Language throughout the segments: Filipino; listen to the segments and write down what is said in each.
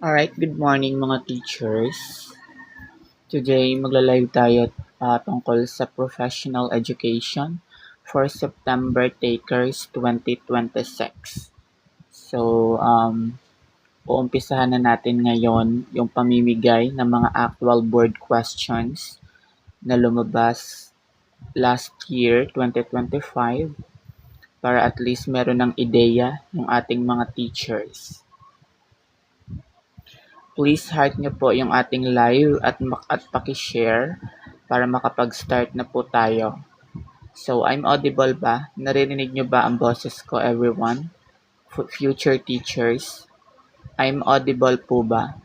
Alright, good morning mga teachers. Today, magla-live tayo tungkol sa professional education for September Takers 2026. So, uumpisahan na natin ngayon yung pamimigay ng mga actual board questions na lumabas last year, 2025, para at least meron ng ideya yung ating mga teachers. Please heart nyo po yung ating live at paki-share para makapag-start na po tayo. So, I'm audible ba? Naririnig nyo ba ang boses ko, everyone? Future teachers? I'm audible po ba?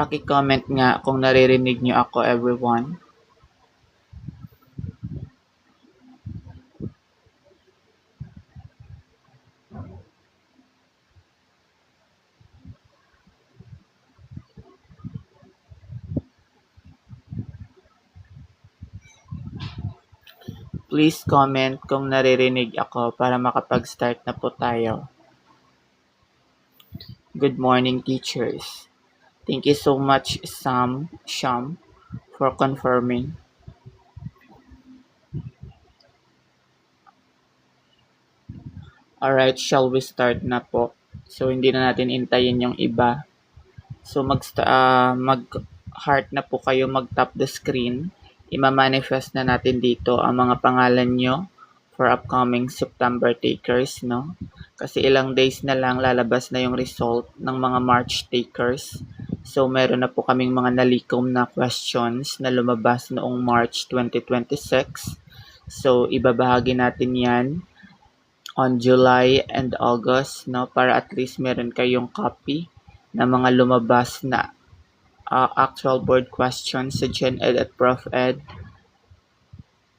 Paki-comment nga kung naririnig nyo ako, everyone. Please comment kung naririnig ako para makapag-start na po tayo. Good morning, teachers. Thank you so much, Sham, for confirming. Alright, shall we start na po? So, hindi na natin intayin yung iba. So, mag-heart na po kayo, mag-tap the screen. Ima-manifest na natin dito ang mga pangalan nyo for upcoming September takers, no? Kasi ilang days na lang lalabas na yung result ng mga March takers. So, meron na po kaming mga nalikom na questions na lumabas noong March 2026. So, ibabahagi natin yan on July and August, no? Para at least meron kayong copy na mga lumabas na actual board questions sa Gen Ed at Prof Ed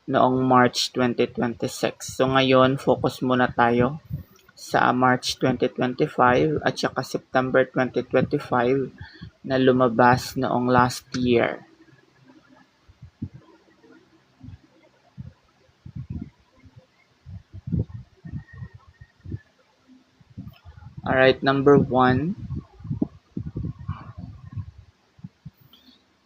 noong March 2026. So ngayon, focus muna tayo sa March 2025 at saka September 2025 na lumabas noong last year. Alright, number 1.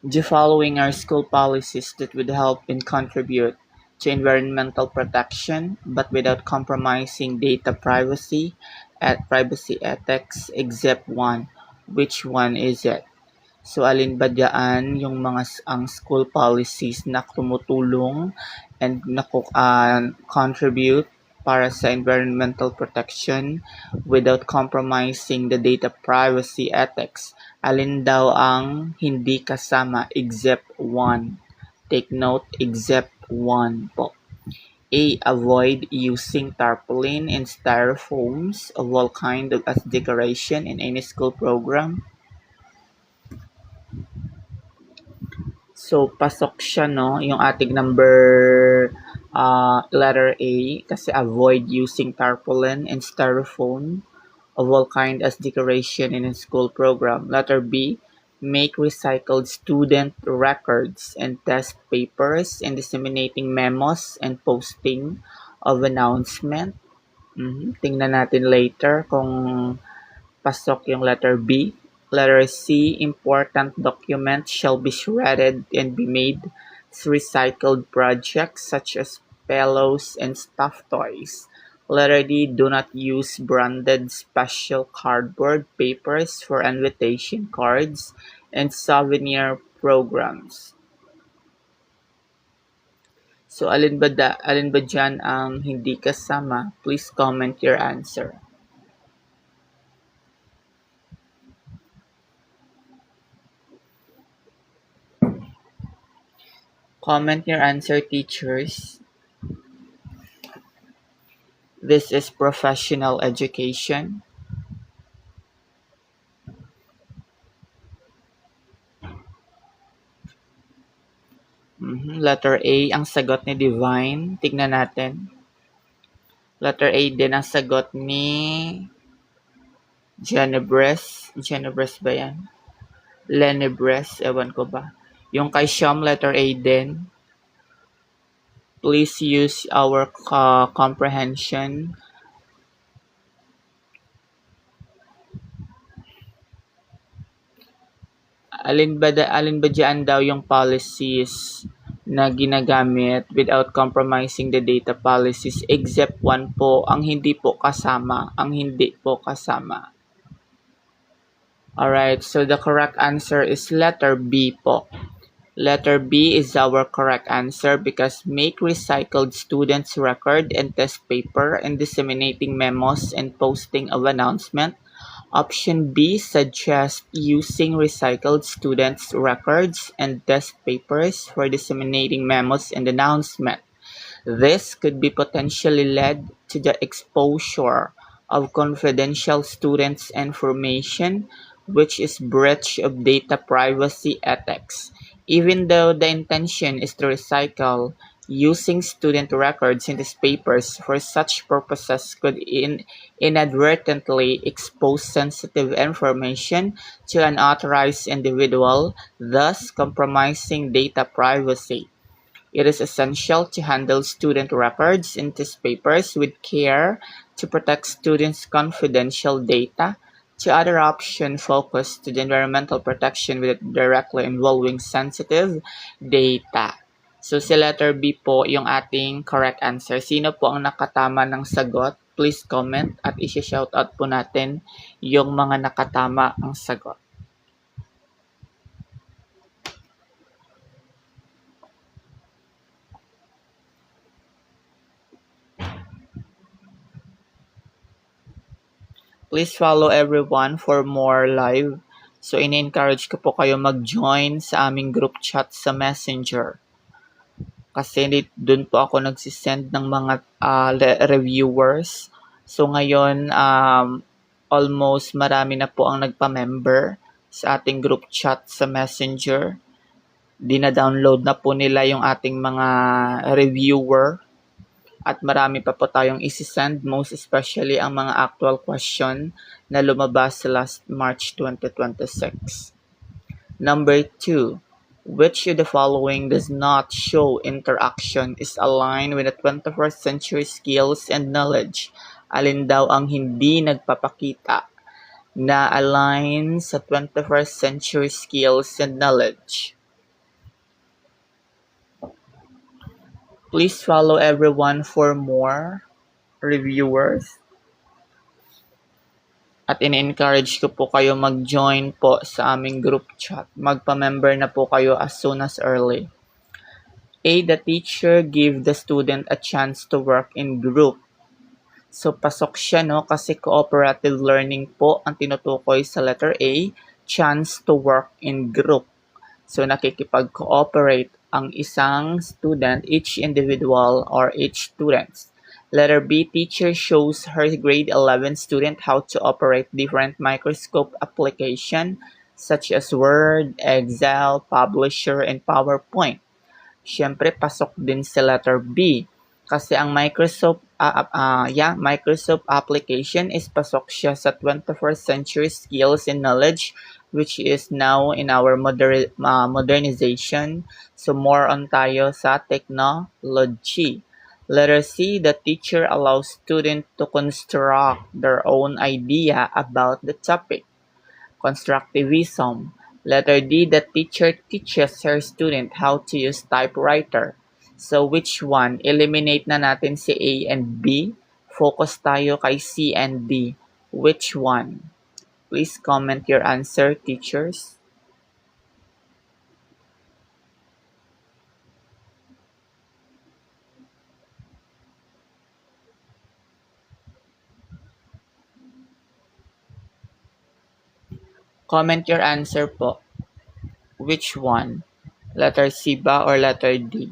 The following are school policies that would help and contribute to environmental protection but without compromising data privacy at privacy ethics except one. Which one is it? So alin ba diyan yung mga ang school policies na tumutulong and contribute para sa environmental protection without compromising the data privacy ethics? Alin daw ang hindi kasama except one? Take note, except one po. A. Avoid using tarpaulin and styrofoams of all kind as decoration in any school program. So, pasok siya, no? Yung ating letter A, kasi avoid using tarpaulin and styrofoam of all kind as decoration in a school program. Letter B, make recycled student records and test papers and disseminating memos and posting of announcement. Tingnan natin later kung pasok yung letter B. Letter C, important documents shall be shredded and be made recycled projects such as pillows and stuffed toys. Letter D, do not use branded special cardboard papers for invitation cards and souvenir programs. So alin ba dyan ang hindi kasama? Please comment your answer. Comment your answer, teachers. This is professional education. Letter A ang sagot ni Divine. Tignan natin. Letter A din ang sagot ni Genebres ba yan? Lenebres, ewan ko ba. Yung kay Sham, letter A din. Please use our comprehension. Alin ba diyan daw yung policies na ginagamit without compromising the data policies? Except one po, ang hindi po kasama. Alright, so the correct answer is letter B po. Letter B is our correct answer because make recycled students' record and test paper and disseminating memos and posting of announcement. Option B suggests using recycled students' records and test papers for disseminating memos and announcement. This could be potentially led to the exposure of confidential students' information, which is breach of data privacy ethics. Even though the intention is to recycle, using student records in these papers for such purposes could inadvertently expose sensitive information to an authorized individual, thus compromising data privacy. It is essential to handle student records in these papers with care to protect students' confidential data. The other option focus to the environmental protection with directly involving sensitive data. So si letter B po yung ating correct answer. Sino po ang nakatama ng sagot? Please comment at isi-shoutout po natin yung mga nakatama ang sagot. Please follow everyone for more live. So, ini-encourage ko po kayo mag-join sa aming group chat sa Messenger. Kasi doon po ako nagsisend ng mga reviewers. So, ngayon, almost marami na po ang nagpa-member sa ating group chat sa Messenger. Dina-download na po nila yung ating mga reviewer. At marami pa po tayong isi-send, most especially ang mga actual question na lumabas last March 2026. Number 2, which of the following does not show interaction is aligned with the 21st century skills and knowledge? Alin daw ang hindi nagpapakita na align sa 21st century skills and knowledge? Please follow everyone for more reviewers. At ini-encourage ko po kayo mag-join po sa aming group chat. Magpa-member na po kayo as soon as early. A. The teacher give the student a chance to work in group. So, pasok siya, no? Kasi cooperative learning po ang tinutukoy sa letter A, chance to work in group. So, nakikipag-cooperate ang isang student, each individual or each student. Letter B, teacher shows her grade 11 student how to operate different microscope application such as Word, Excel, Publisher, and PowerPoint. Siyempre, pasok din sa letter B. Kasi ang Microsoft application is pasok siya sa 21st century skills and knowledge, which is now in our modernization. So more on tayo sa technology. Letter C, the teacher allows students to construct their own idea about the topic. Constructivism. Letter D, the teacher teaches her student how to use typewriter. So which one? Eliminate na natin si A and B. Focus tayo kay C and D. Which one? Please comment your answer, teachers. Comment your answer po. Which one? Letter C ba or letter D?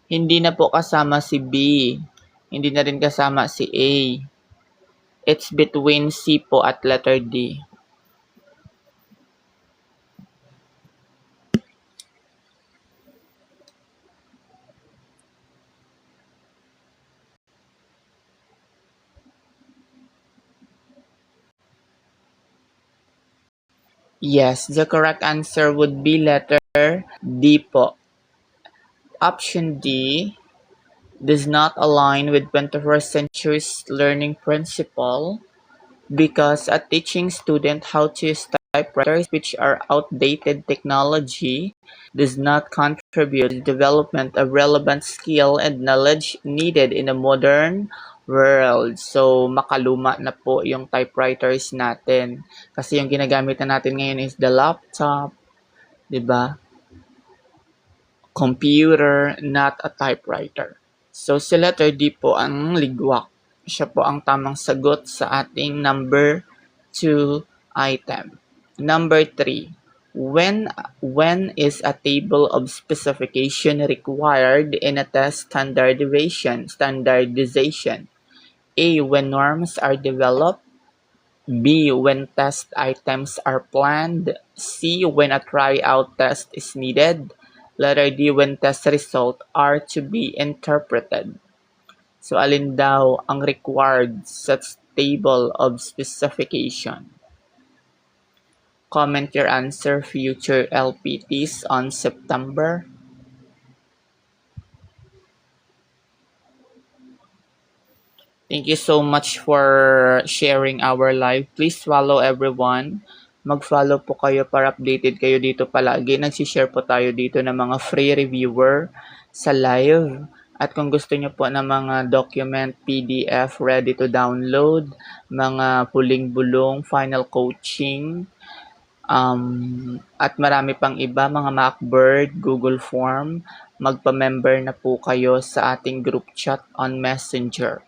Hindi na po kasama si B. Hindi na rin kasama si A. It's between C po at letter D. Yes, the correct answer would be letter D po. Option D does not align with 21st century's learning principle because a teaching student how to use typewriters, which are outdated technology, does not contribute to the development of relevant skill and knowledge needed in a modern world. So, makaluma na po yung typewriters natin. Kasi yung ginagamit na natin ngayon is the laptop, di ba? Computer, not a typewriter. So, si letter D po ang ligwak. Siya po ang tamang sagot sa ating number 2 item. Number 3. When is a table of specification required in a test standardization? A. When norms are developed. B. When test items are planned. C. When a tryout test is needed. Letter D. When test results are to be interpreted. So, alin daw ang required sa table of specification? Comment your answer, future LPTs on September. Thank you so much for sharing our live. Please follow everyone. Mag-follow po kayo para updated kayo dito palagi. Nagsishare po tayo dito ng mga free reviewer sa live. At kung gusto nyo po ng mga document, PDF, ready to download, mga puling-bulong, final coaching, at marami pang iba, mga Macbird, Google Form, magpa-member na po kayo sa ating group chat on Messenger.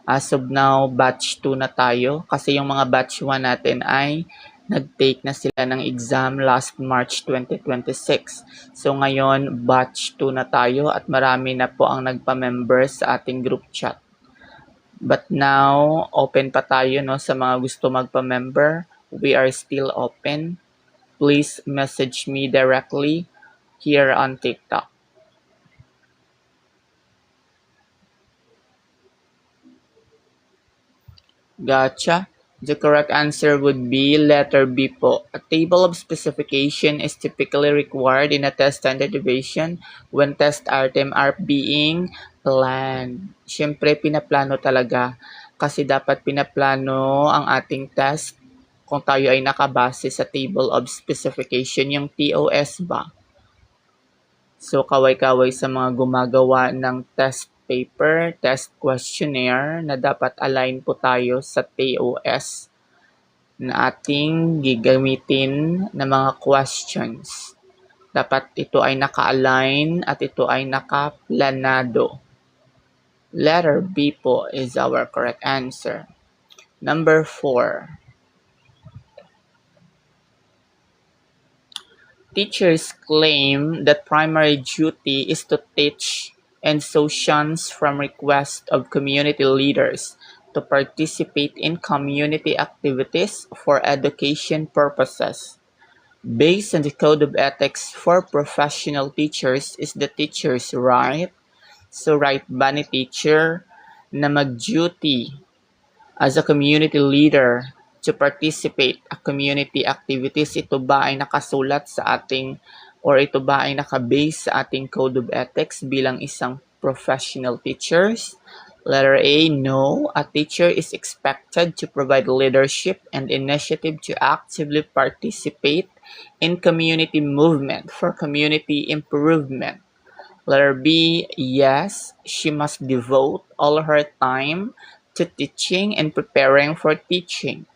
As of now, batch 2 na tayo kasi yung mga batch 1 natin ay nag-take na sila ng exam last March 2026. So ngayon, batch 2 na tayo at marami na po ang nagpa-member sa ating group chat. But now, open pa tayo no, sa mga gusto magpa-member. We are still open. Please message me directly here on TikTok. Gotcha. The correct answer would be letter B po. A table of specification is typically required in a test standardization when test item are being planned. Siyempre, pinaplano talaga kasi dapat pinaplano ang ating test kung tayo ay nakabase sa table of specification, yung TOS ba? So, kaway-kaway sa mga gumagawa ng test paper, test questionnaire na dapat align po tayo sa TOS na ating gigamitin na mga questions. Dapat ito ay naka-align at ito ay nakaplanado. Letter B po is our correct answer. Number 4. Teachers claim that primary duty is to teach and so shuns from requests of community leaders to participate in community activities for education purposes. Based on the Code of Ethics for professional teachers is the teacher's right. So right ba ni teacher na mag-duty as a community leader to participate a community activities, ito ba ay nakasulat sa ating or ito ba ay nakabase sa ating code of ethics bilang isang professional teachers? Letter A, no. A teacher is expected to provide leadership and initiative to actively participate in community movement for community improvement. Letter B, yes, she must devote all her time to teaching and preparing for teaching.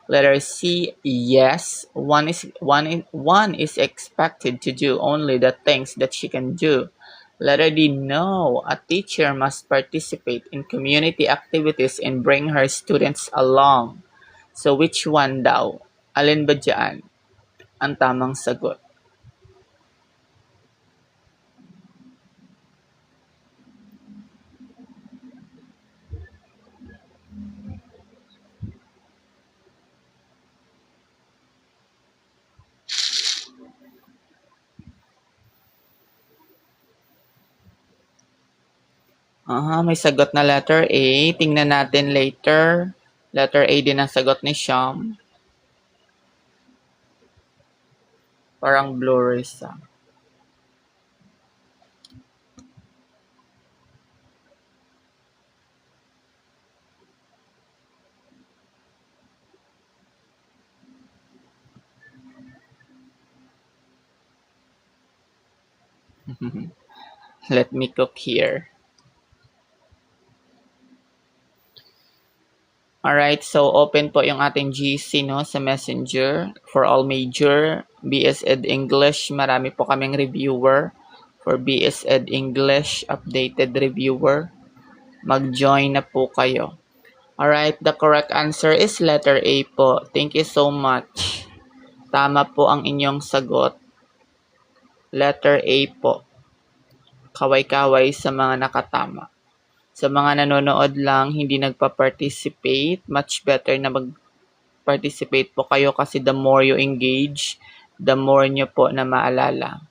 Letter C, yes, one is expected to do only the things that she can do. Letter D, no, a teacher must participate in community activities and bring her students along. So which one daw? Alin ba dyan ang tamang sagot? May sagot na letter A. Tingnan natin later. Letter A din ang sagot ni Sham. Parang blurry sa. Let me cook here. Alright, so open po yung ating GC no, sa Messenger. For all major, BS Ed English, marami po kaming reviewer. For BS Ed English, updated reviewer. Mag-join na po kayo. Alright, the correct answer is letter A po. Thank you so much. Tama po ang inyong sagot. Letter A po. Kaway-kaway sa mga nakatama. Sa mga nanonood lang, hindi nagpa-participate, much better na mag-participate po kayo kasi the more you engage, the more nyo po na maalala.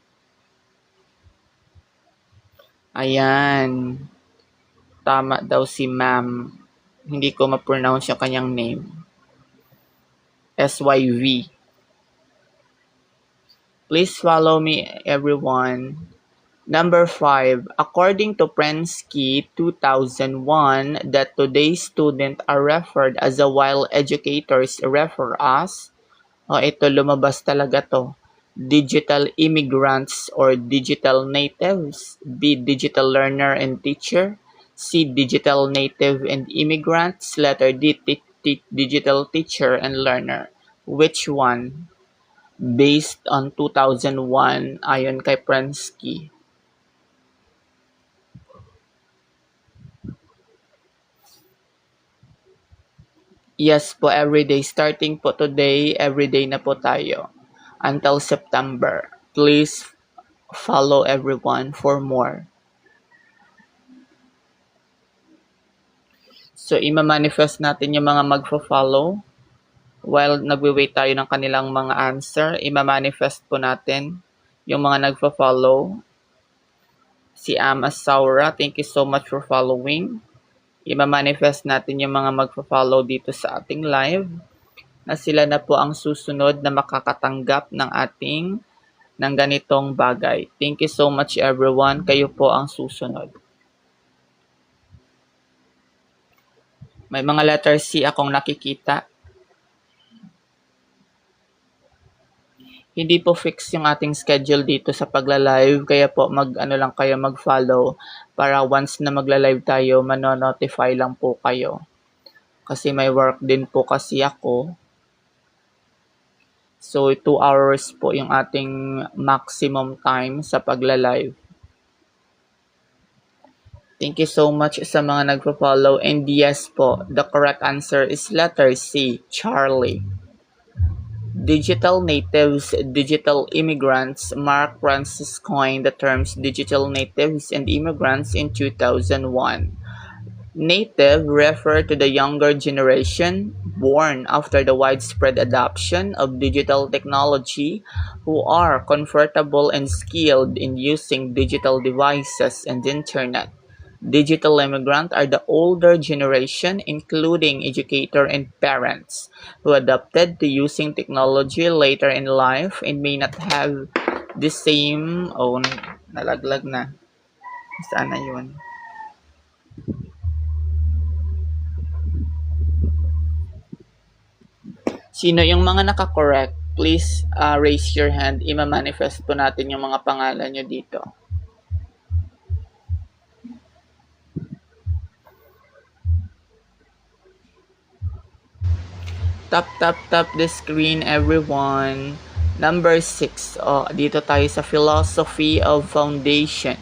Ayan. Tama daw si ma'am. Hindi ko ma-pronounce yung kanyang name. SYV. Please follow me, everyone. Number 5, according to Prensky 2001, that today's students are referred as a while educators refer as, ito lumabas talaga to, digital immigrants or digital natives, B, digital learner and teacher, C, digital native and immigrants, letter D, digital teacher and learner. Which one? Based on 2001, ayon kay Prensky. Yes po, everyday. Starting po today, everyday na po tayo. Until September. Please follow everyone for more. So, ima-manifest natin yung mga magfo-follow. While nagwe-wait tayo ng kanilang mga answer, ima-manifest po natin yung mga nagfo-follow. Si Ama Saura, thank you so much for following. Ima-manifest natin yung mga magfo-follow dito sa ating live na sila na po ang susunod na makakatanggap ng ganitong bagay. Thank you so much everyone. Kayo po ang susunod. May mga letter C akong nakikita. Hindi po fix yung ating schedule dito sa pagla-live, kaya po mag-follow para once na magla-live tayo, mano-notify lang po kayo. Kasi may work din po kasi ako. So, 2 hours po yung ating maximum time sa pagla-live. Thank you so much sa mga nagpo-follow. And yes po, the correct answer is letter C, Charlie. Digital natives, digital immigrants. Mark Francis coined the terms digital natives and immigrants in 2001. Native refer to the younger generation born after the widespread adoption of digital technology who are comfortable and skilled in using digital devices and internet. Digital immigrants are the older generation, including educators and parents, who adapted to using technology later in life and may not have the same... nalaglag na. Saan na yun? Sino yung mga naka-correct? Please raise your hand. Ima-manifest po natin yung mga pangalan nyo dito. Tap the screen, everyone. Number 6. Dito tayo sa philosophy of foundation.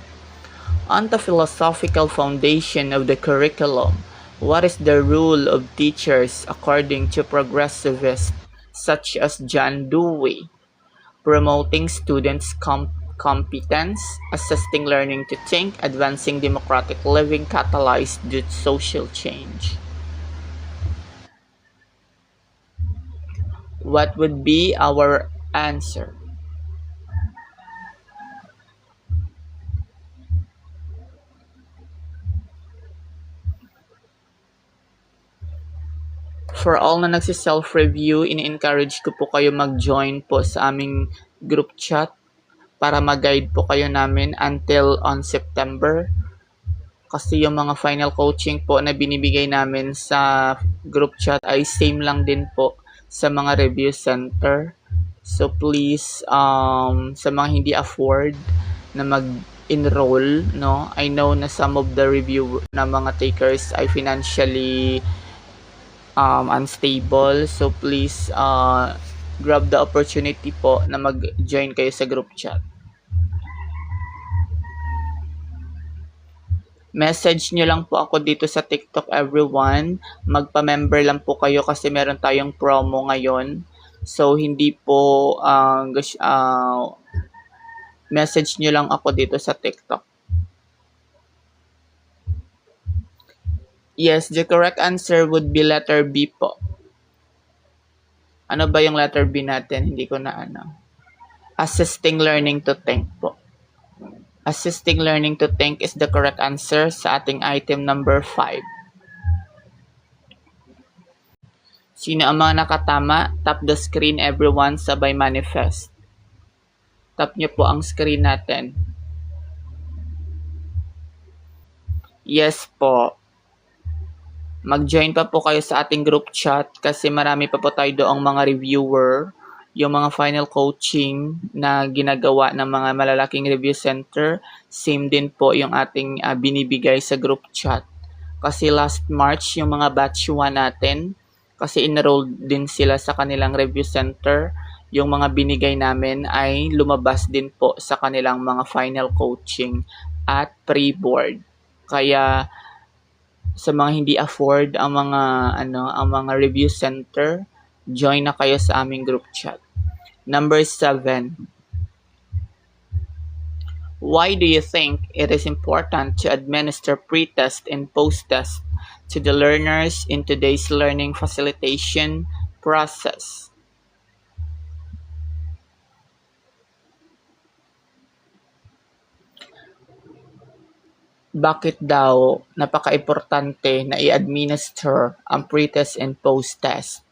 On the philosophical foundation of the curriculum, what is the rule of teachers according to progressivists such as John Dewey? Promoting students' competence, assisting learning to think, advancing democratic living, catalyzed social change. What would be our answer? For all na nagsi-self-review, ini-encourage ko po kayo mag-join po sa aming group chat para mag-guide po kayo namin until on September. Kasi yung mga final coaching po na binibigay namin sa group chat ay same lang din po sa mga review center. So please, sa mga hindi afford na mag-enroll, no? I know na some of the review na mga takers ay financially unstable. So please, grab the opportunity po na mag-join kayo sa group chat. Message nyo lang po ako dito sa TikTok, everyone. Magpa-member lang po kayo kasi meron tayong promo ngayon. So, hindi po message nyo lang ako dito sa TikTok. Yes, the correct answer would be letter B po. Ano ba yung letter B natin? Hindi ko na ano. Assisting learning to think po. Assisting learning to think is the correct answer sa ating item number 5. Sino ang mga nakatama? Tap the screen, everyone, sabay manifest. Tap nyo po ang screen natin. Yes po. Mag-join pa po kayo sa ating group chat kasi marami pa po tayo doong mga reviewer. Yung mga final coaching na ginagawa ng mga malalaking review center, same din po yung ating binibigay sa group chat. Kasi last March, yung mga batch 1 natin, kasi enrolled din sila sa kanilang review center, yung mga binigay namin ay lumabas din po sa kanilang mga final coaching at pre-board. Kaya sa mga hindi afford ang mga review center, join na kayo sa aming group chat. Number 7. Why do you think it is important to administer pre-test and post-test to the learners in today's learning facilitation process? Bakit daw napaka-importante na i-administer ang pre-test and post-test?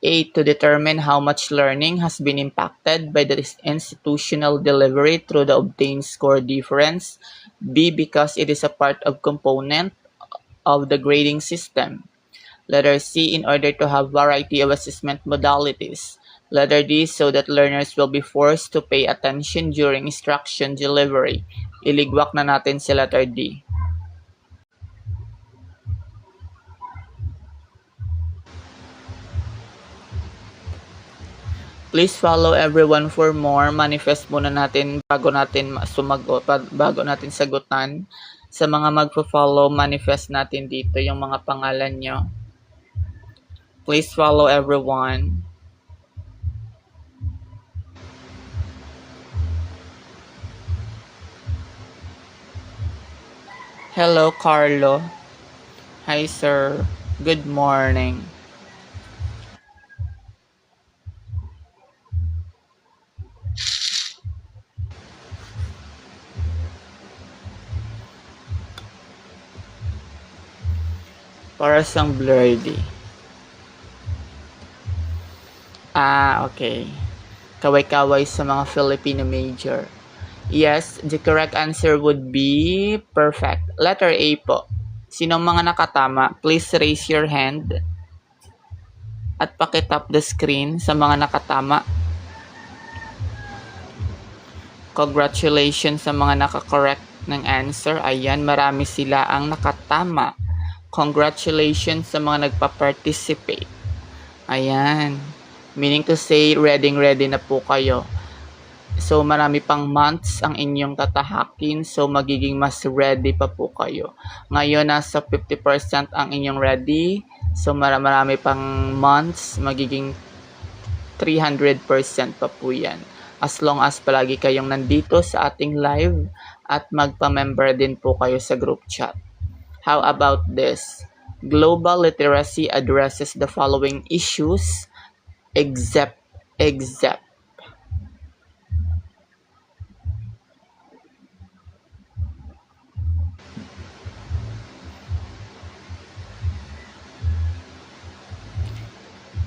A. To determine how much learning has been impacted by the institutional delivery through the obtained score difference. B. Because it is a part of component of the grading system. Letter C. In order to have variety of assessment modalities. Letter D. So that learners will be forced to pay attention during instruction delivery. Iligwak na natin si letter D. Please follow everyone for more. Manifest muna natin bago natin sagutan. Sa mga magpo-follow, manifest natin dito yung mga pangalan nyo. Please follow everyone. Hello, Carlo. Hi, sir. Good morning. Para siyang blurry. Okay. Kaway-kaway sa mga Filipino major. Yes, the correct answer would be perfect. Letter A po. Sinong mga nakatama, please raise your hand at pakitap the screen sa mga nakatama. Congratulations sa mga nakakorrect ng answer. Ayan, marami sila ang nakatama. Congratulations sa mga nagpa-participate. Ayan. Meaning to say, ready na po kayo. So, marami pang months ang inyong tatahakin. So, magiging mas ready pa po kayo. Ngayon, nasa 50% ang inyong ready. So, marami pang months. Magiging 300% pa po yan. As long as palagi kayong nandito sa ating live at magpa-member din po kayo sa group chat. How about this? Global literacy addresses the following issues except.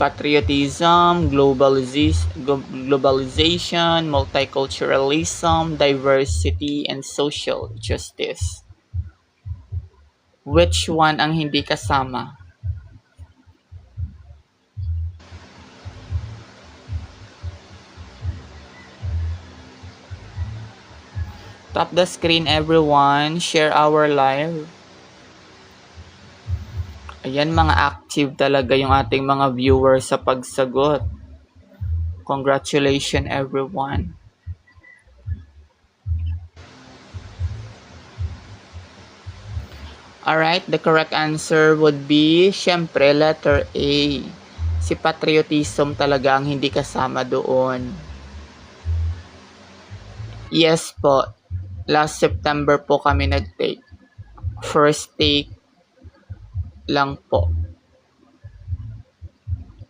Patriotism, globalization, multiculturalism, diversity, and social justice. Which one ang hindi kasama? Tap the screen, everyone. Share our live. Ayan, mga active talaga yung ating mga viewers sa pagsagot. Congratulations, everyone. Alright, the correct answer would be, syempre, letter A. Si patriotism talaga ang hindi kasama doon. Yes po. Last September po kami nag-take. First take lang po.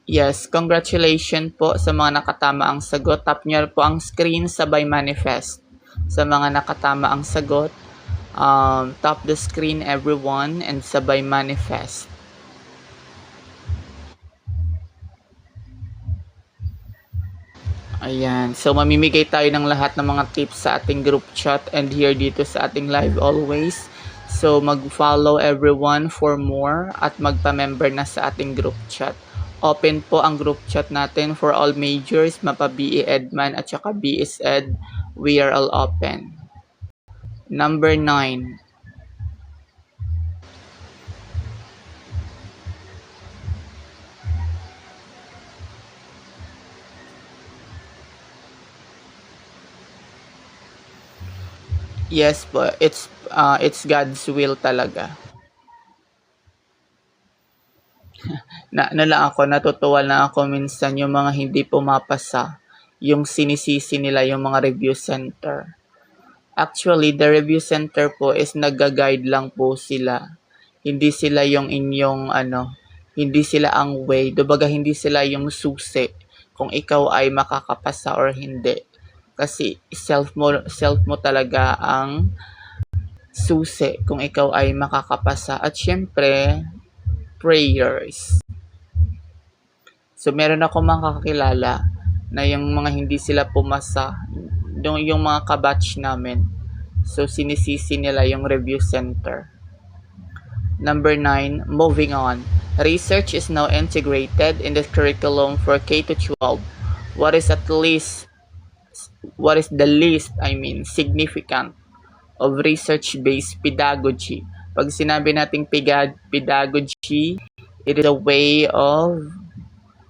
Yes, congratulations po sa mga nakatama ang sagot. Tap nyo po ang screen sabay manifest. Sa mga nakatama ang sagot, tap the screen, everyone, and sabay manifest. Ayan. So, mamimigay tayo ng lahat ng mga tips sa ating group chat and here dito sa ating live always. So, mag-follow everyone for more at magpa-member na sa ating group chat. Open po ang group chat natin for all majors, mapa-BE Edman at saka BS Ed. We are all open. Number 9. Yes po, it's God's will talaga. Lang ako, natutuwa lang ako minsan yung mga hindi pumapasa, yung sinisisi nila yung mga review center. Actually, the review center po is nag-guide lang po sila. Hindi sila yung inyong hindi sila ang way, kumbaga hindi sila yung susi kung ikaw ay makakapasa or hindi. Kasi self mo talaga ang susi kung ikaw ay makakapasa. At syempre, prayers. So, meron ako mga kakilala na yung mga hindi sila pumasa, yung mga kabatch namin. So, sinisisi nila yung review center. Number 9, moving on. Research is now integrated in the curriculum for K-12. What is the least significant of research-based pedagogy? Pag sinabi nating pedagogy, it is a way of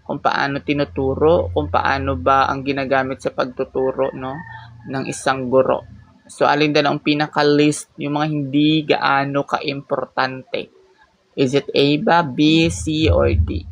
kung paano tinuturo, kung paano ba ang ginagamit sa pagtuturo ng isang guro. So, alin din ang pinaka-list, yung mga hindi gaano ka-importante? Is it A ba, B, C, or D?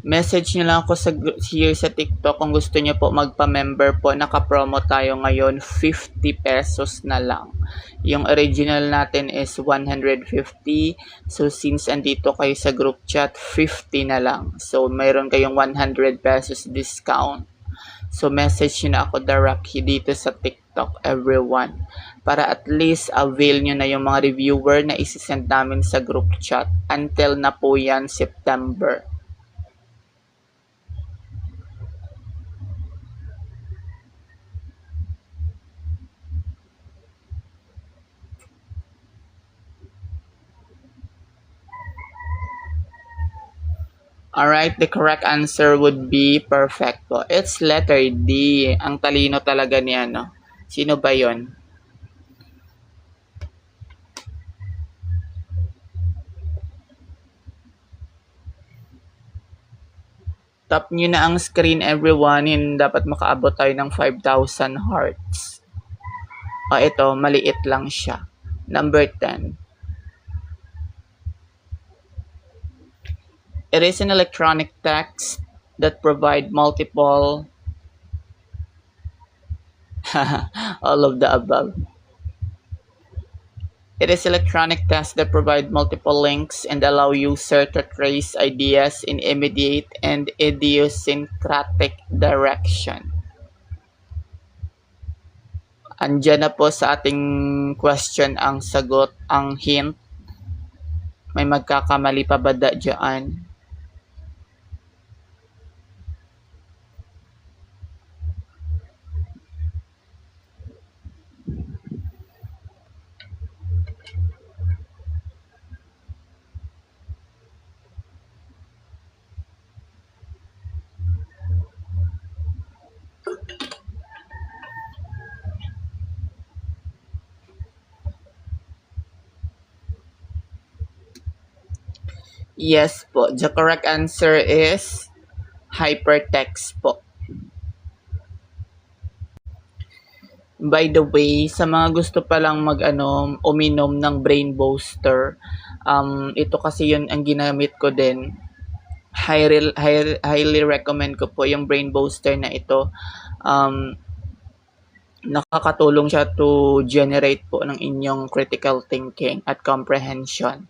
Message nyo lang ako here sa TikTok kung gusto nyo po magpa-member po. Naka-promo tayo ngayon, 50 pesos na lang. Yung original natin is 150. So, since andito kayo sa group chat, 50 na lang. So, mayroon kayong 100 pesos discount. So, message nyo na ako directly dito sa TikTok, everyone. Para at least avail nyo na yung mga reviewer na isisend namin sa group chat. Until na po yan, September. Alright, the correct answer would be perfect po. It's letter D. Ang talino talaga ni Sino ba yon? Tap nyo na ang screen, everyone, and dapat makaabot tayo ng 5,000 hearts. Ito, maliit lang siya. Number 10. It is an electronic text that provide multiple all of the above. It is electronic text that provide multiple links and allow user to trace ideas in immediate and idiosyncratic direction. Andiyan na po sa ating question ang sagot, ang hint. May magkakamali pa ba dyan? Yes po. The correct answer is hypertext po. By the way, sa mga gusto palang uminom ng brain booster, ito kasi yun ang ginamit ko din. Highly recommend ko po yung brain booster na ito. Nakakatulong siya to generate po ng inyong critical thinking at comprehension.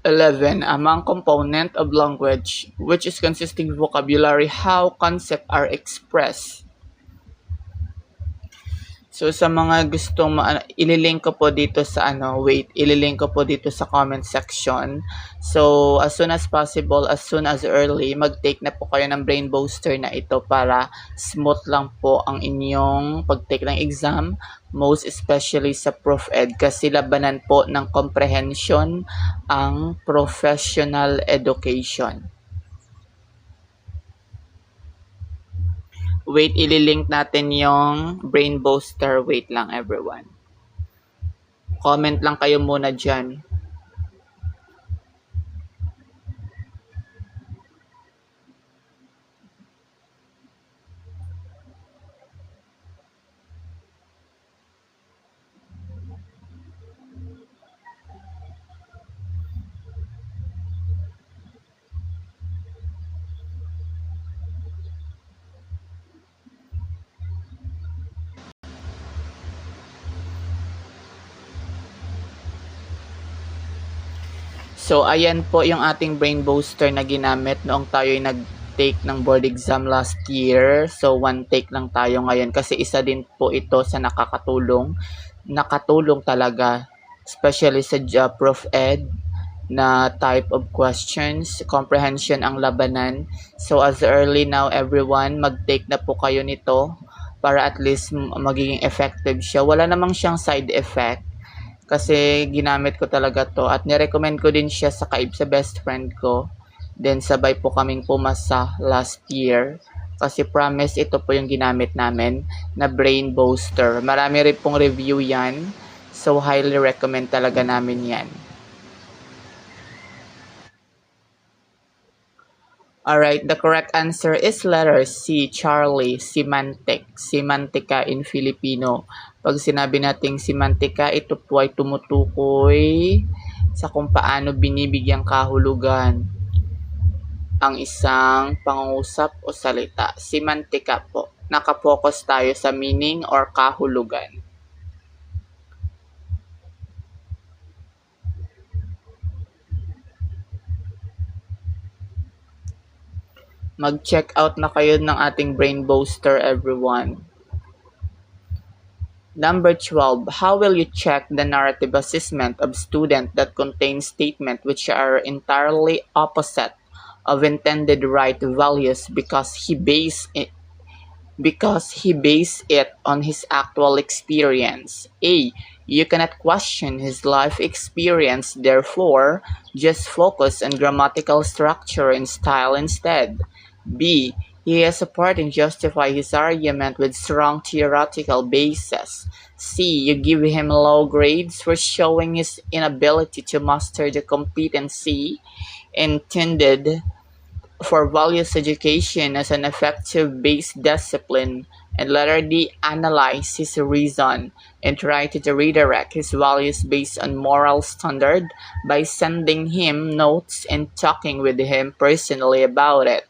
11. Among component of language, which is consisting vocabulary, how concepts are expressed. So sa mga gustong ililink ko po dito sa ililink ko po dito sa comment section. So as soon as possible, as soon as early, mag-take na po kayo ng brain booster na ito para smooth lang po ang inyong pag-take ng exam, most especially sa Prof Ed kasi labanan po ng comprehension ang professional education. Wait, ililink natin yung brain booster. Wait lang everyone. Comment lang kayo muna dyan. So, ayan po yung ating brain booster na ginamit noong tayo'y nag-take ng board exam last year. So, one take lang tayo ngayon kasi isa din po ito sa nakakatulong. Nakatulong talaga, especially sa Prof Ed na type of questions. Comprehension ang labanan. So, as early now, everyone, mag-take na po kayo nito para at least magiging effective siya. Wala namang siyang side effect kasi ginamit ko talaga to at nirecommend ko din siya sa best friend ko. Then sabay po kaming pumasa last year kasi promise ito po yung ginamit namin na brain booster. Marami rin pong review yan. So highly recommend talaga namin yan. Alright, the correct answer is letter C, Charlie, semantic. Semantika in Filipino. Pag sinabi nating semantika, ito po ay tumutukoy sa kung paano binibigyang kahulugan ang isang pangungusap o salita. Semantika po. Nakapokus tayo sa meaning or kahulugan. Mag-check out na kayo ng ating brain booster, everyone. Number 12, how will you check the narrative assessment of student that contains statements which are entirely opposite of intended right values because he based it on his actual experience? A. You cannot question his life experience, therefore, just focus on grammatical structure and style instead. B. He has support and justify his argument with strong theoretical basis. C. You give him low grades for showing his inability to master the competency intended for values education as an effective base discipline. And letter D. Analyze his reason and try to redirect his values based on moral standard by sending him notes and talking with him personally about it.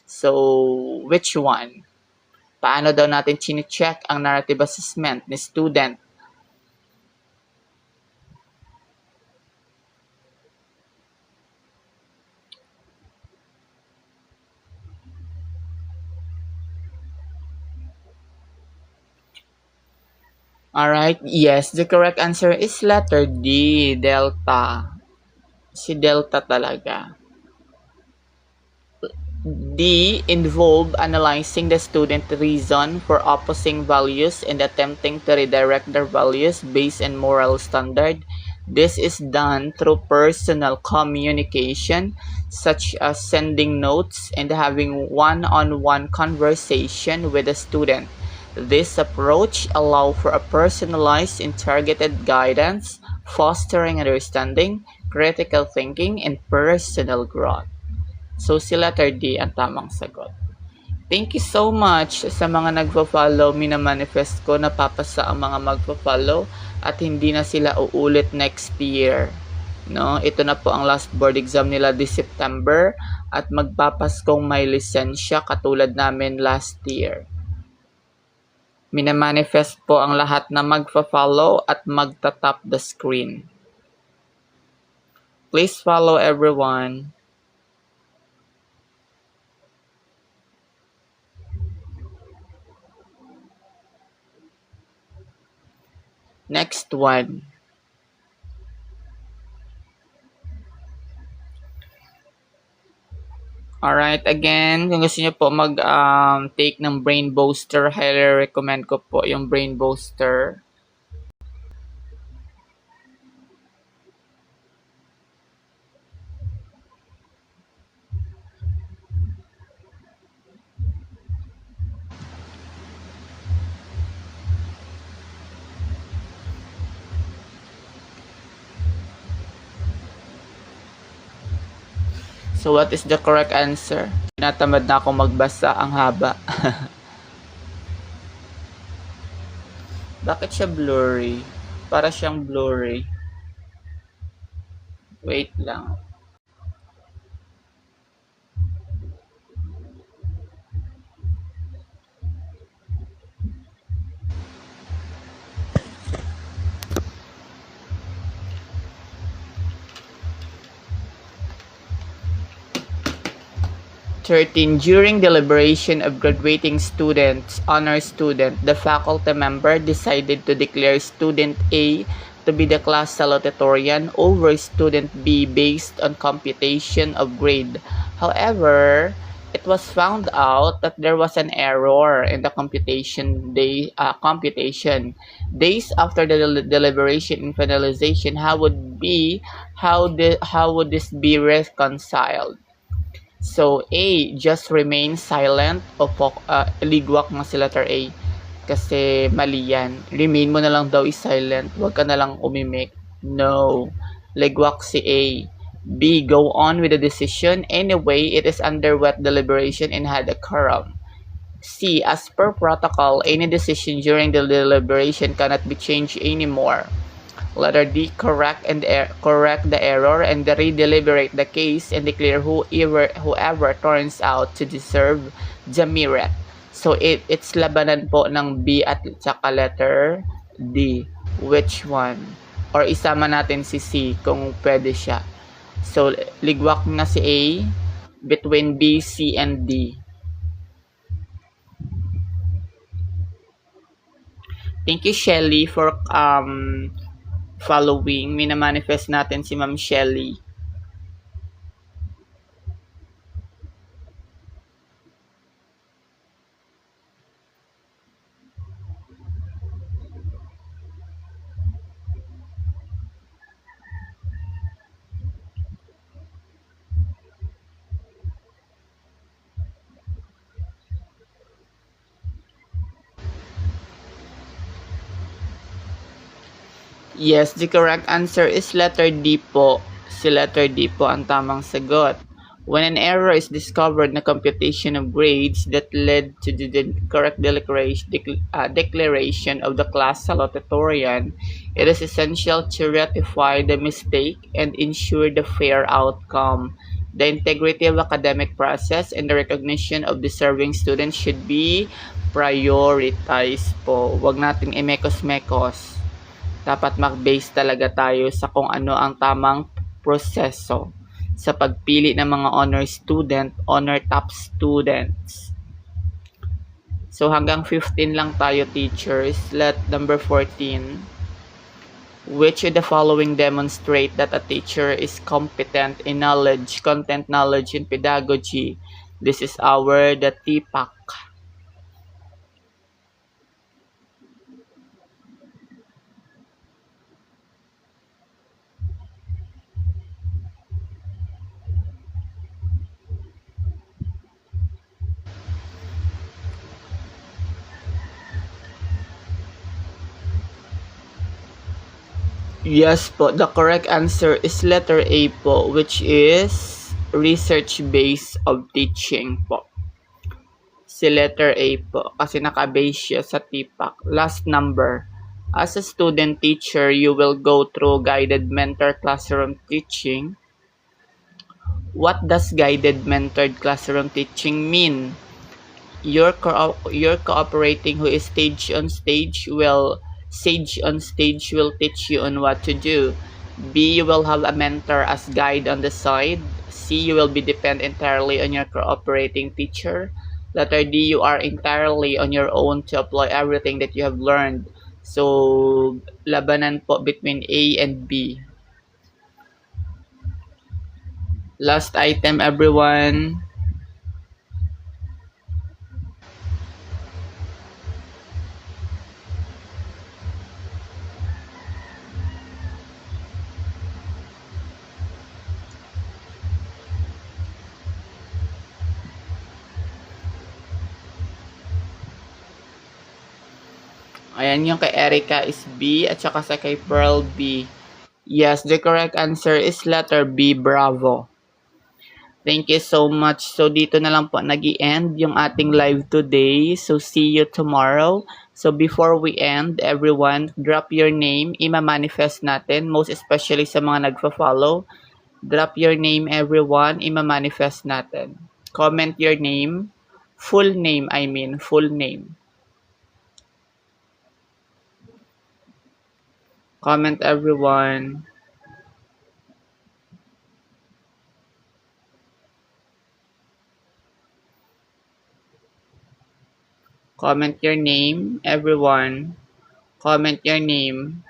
So, which one? Paano daw natin chine-check ang narrative assessment ni student? Alright, yes, the correct answer is letter D, Delta. Si Delta talaga. D. Involve analyzing the student reason for opposing values and attempting to redirect their values based on moral standard. This is done through personal communication, such as sending notes and having one-on-one conversation with the student. This approach allows for a personalized and targeted guidance, fostering understanding, critical thinking, and personal growth. So, si letter D ang tamang sagot. Thank you so much sa mga nagfo-follow. Minamanifest ko napapasa ang mga magfo-follow at hindi na sila uulit next year. No, ito na po ang last board exam nila this September at magpapaskong may lisensya katulad namin last year. Minamanifest po ang lahat na magfo-follow at magta-tap the screen. Please follow everyone. Next one. Alright, again, kung gusto niyo po mag-take ng Brain Booster, highly recommend ko po yung Brain Booster. So, what is the correct answer? Tinatamad na ako magbasa, ang haba. Bakit siya blurry? Para siyang blurry. Wait lang. During deliberation of graduating students, honor student, the faculty member decided to declare student A to be the class salutatorian over student B based on computation of grade. However, it was found out that there was an error in the computation days after the deliberation and finalization. How would this be reconciled? So, A, just remain silent o ligwak nga si letter A. Kasi mali yan. Remain mo na lang daw is silent. Huwag ka na lang umimik. No. Ligwak si A. B, go on with the decision. Anyway, it is under wet deliberation and had a quorum. C, as per protocol, any decision during the deliberation cannot be changed anymore. Letter D, correct the error and redeliberate the case and declare whoever turns out to deserve the merit. So it's labanan po ng B at saka letter D. Which one? Or isama natin si C kung pwede siya. So ligwak na si A between B, C, and D. Thank you, Shelly, for following. Minamanifest natin si Ma'am Shelly. Yes, the correct answer is letter D po. Si letter D po ang tamang sagot. When an error is discovered na computation of grades that led to the correct declaration of the class salutatorian, it is essential to rectify the mistake and ensure the fair outcome. The integrity of academic process and the recognition of deserving students should be prioritized po. Huwag natin imekos-mekos. Dapat mag-base talaga tayo sa kung ano ang tamang proseso sa pagpili ng mga honor student, honor top students. So hanggang 15 lang tayo, teachers. Let number 14. Which of the following demonstrate that a teacher is competent in knowledge, content knowledge, and pedagogy? This is the TPAC. Yes po, the correct answer is letter A po, which is research-based of teaching po. Si letter A po, kasi naka-base siya sa TPAC. Last number. As a student teacher, you will go through guided mentor classroom teaching. What does guided mentored classroom teaching mean? You're cooperating who is sage on stage will teach you on what to do. B, you will have a mentor as guide on the side. C, you will be depend entirely on your cooperating teacher. Letter D, you are entirely on your own to apply everything that you have learned. So, labanan po between A and B. Last item, everyone. Ayan, yung kay Erica is B at saka sa kay Pearl B. Yes, the correct answer is letter B, bravo. Thank you so much. So, dito na lang po nag-i-end yung ating live today. So, see you tomorrow. So, before we end, everyone, drop your name. Ima-manifest natin, most especially sa mga nagfa-follow. Drop your name, everyone. Ima-manifest natin. Comment your name. Full name, full name. Comment, everyone. Comment your name, everyone. Comment your name.